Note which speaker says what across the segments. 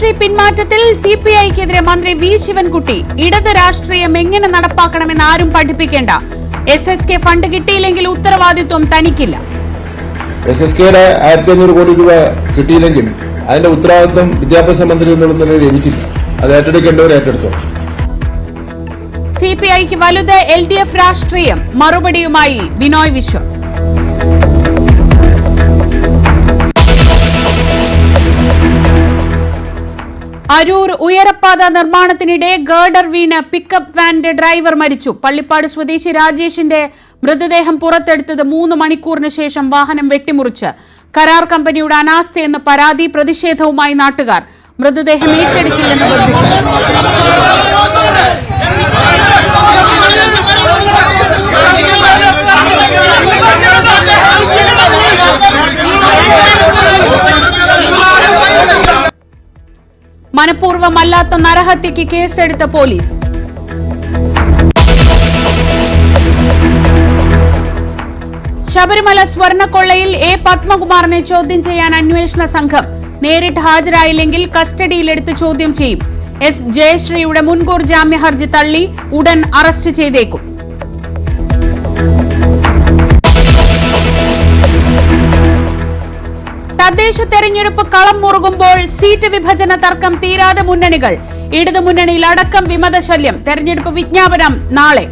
Speaker 1: ജയശ്രീ പിന്മാറ്റത്തിൽ സിപിഐക്കെതിരെ മന്ത്രി വി ശിവൻകുട്ടി. ഇടത് രാഷ്ട്രീയം എങ്ങനെ നടപ്പാക്കണമെന്ന് ആരും പഠിപ്പിക്കേണ്ട. SSK ഫണ്ട് കിട്ടിയില്ലെങ്കിൽ ഉത്തരവാദിത്വം തനിക്കില്ല.
Speaker 2: SSKയുടെ 1500 കോടി രൂപ കിട്ടിയില്ലെങ്കിൽ അതിന്റെ ഉത്തരവാദിത്വം വിദ്യാഭ്യാസ മന്ത്രി എന്നുള്ള നിലയിൽ എനിക്കില്ല. അത് ഏറ്റെടുക്കേണ്ടവർ ഏറ്റെടുത്തോ.
Speaker 1: സിപിഐക്ക് വലുത് LDF രാഷ്ട്രീയം. മറുപടിയുമായി ബിനോയ് വിശ്വം. അരൂർ ഉയരപ്പാത നിർമ്മാണത്തിനിടെ ഗേർഡർ വീണ് പിക്കപ്പ് വാന്റെ ഡ്രൈവർ മരിച്ചു. പള്ളിപ്പാട് സ്വദേശി രാജേഷിന്റെ മൃതദേഹം പുറത്തെടുത്തത് 3 മണിക്കൂറിന് ശേഷം വാഹനം വെട്ടിമുറിച്ച്. കരാർ കമ്പനിയുടെ അനാസ്ഥയെന്ന് പരാതി. പ്രതിഷേധവുമായി നാട്ടുകാർ. മൃതദേഹം ഏറ്റെടുക്കില്ലെന്ന് മനഃപൂർവ്വമല്ലാത്ത നരഹത്യക്ക് കേസെടുത്ത പോലീസ്. ശബരിമല സ്വർണ്ണക്കൊള്ളയിൽ A. പത്മകുമാറിനെ ചോദ്യം ചെയ്യാൻ അന്വേഷണ സംഘം. നേരിട്ട് ഹാജരായില്ലെങ്കിൽ കസ്റ്റഡിയിലെടുത്ത് ചോദ്യം ചെയ്യും. S. ജയശ്രീയുടെ മുൻകൂർ ജാമ്യ ഹർജി തള്ളി. ഉടൻ അറസ്റ്റ് ചെയ്തേക്കും. തദ്ദേശ തെരഞ്ഞെടുപ്പ് കളം മുറുകുമ്പോൾ സീറ്റ് വിഭജന തർക്കം തീരാതെ മുന്നണികൾ. ഇടതുമുന്നണിയിൽ അടക്കം വിമതശല്യം. തെരഞ്ഞെടുപ്പ് വിജ്ഞാപനം നാളെ.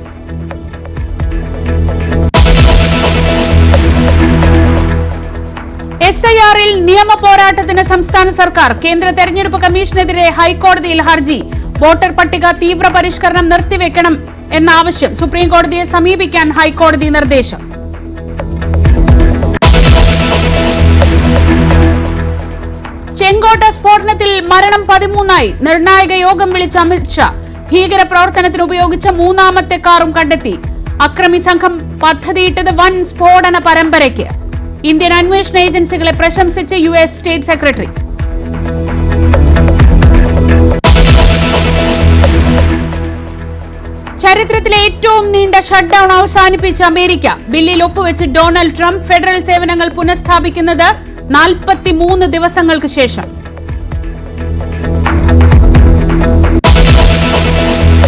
Speaker 1: SIR-ൽ നിയമ പോരാട്ടത്തിന് സംസ്ഥാന സർക്കാർ. കേന്ദ്ര തെരഞ്ഞെടുപ്പ് കമ്മീഷനെതിരെ ഹൈക്കോടതിയിൽ ഹർജി. വോട്ടർ പട്ടിക തീവ്ര പരിഷ്കരണം നിർത്തിവെക്കണം എന്ന ആവശ്യം. സുപ്രീംകോടതിയെ സമീപിക്കാൻ ഹൈക്കോടതി നിർദ്ദേശം. ചെങ്കോട്ട സ്ഫോടനത്തിൽ മരണം 13ആയി. നിർണായക യോഗം വിളിച്ച അമിത്ഷാ. ഭീകരപ്രവർത്തനത്തിന് ഉപയോഗിച്ച 3ാമത്തെ കാറും കണ്ടെത്തി. അക്രമി സംഘം പദ്ധതിയിട്ടത് വൻ സ്ഫോടന പരമ്പരയ്ക്ക്. ഇന്ത്യൻ അന്വേഷണ ഏജൻസികളെ പ്രശംസിച്ച് US സ്റ്റേറ്റ് സെക്രട്ടറി. ചരിത്രത്തിലെ ഏറ്റവും നീണ്ട ഷട്ട്ഡൌൺ അവസാനിപ്പിച്ച അമേരിക്ക. ബില്ലിൽ ഒപ്പുവെച്ച് ഡൊണാൾഡ് ട്രംപ്. ഫെഡറൽ സേവനങ്ങൾ പുനഃസ്ഥാപിക്കുന്നത് 43 ദിവസങ്ങൾക്ക് ശേഷം.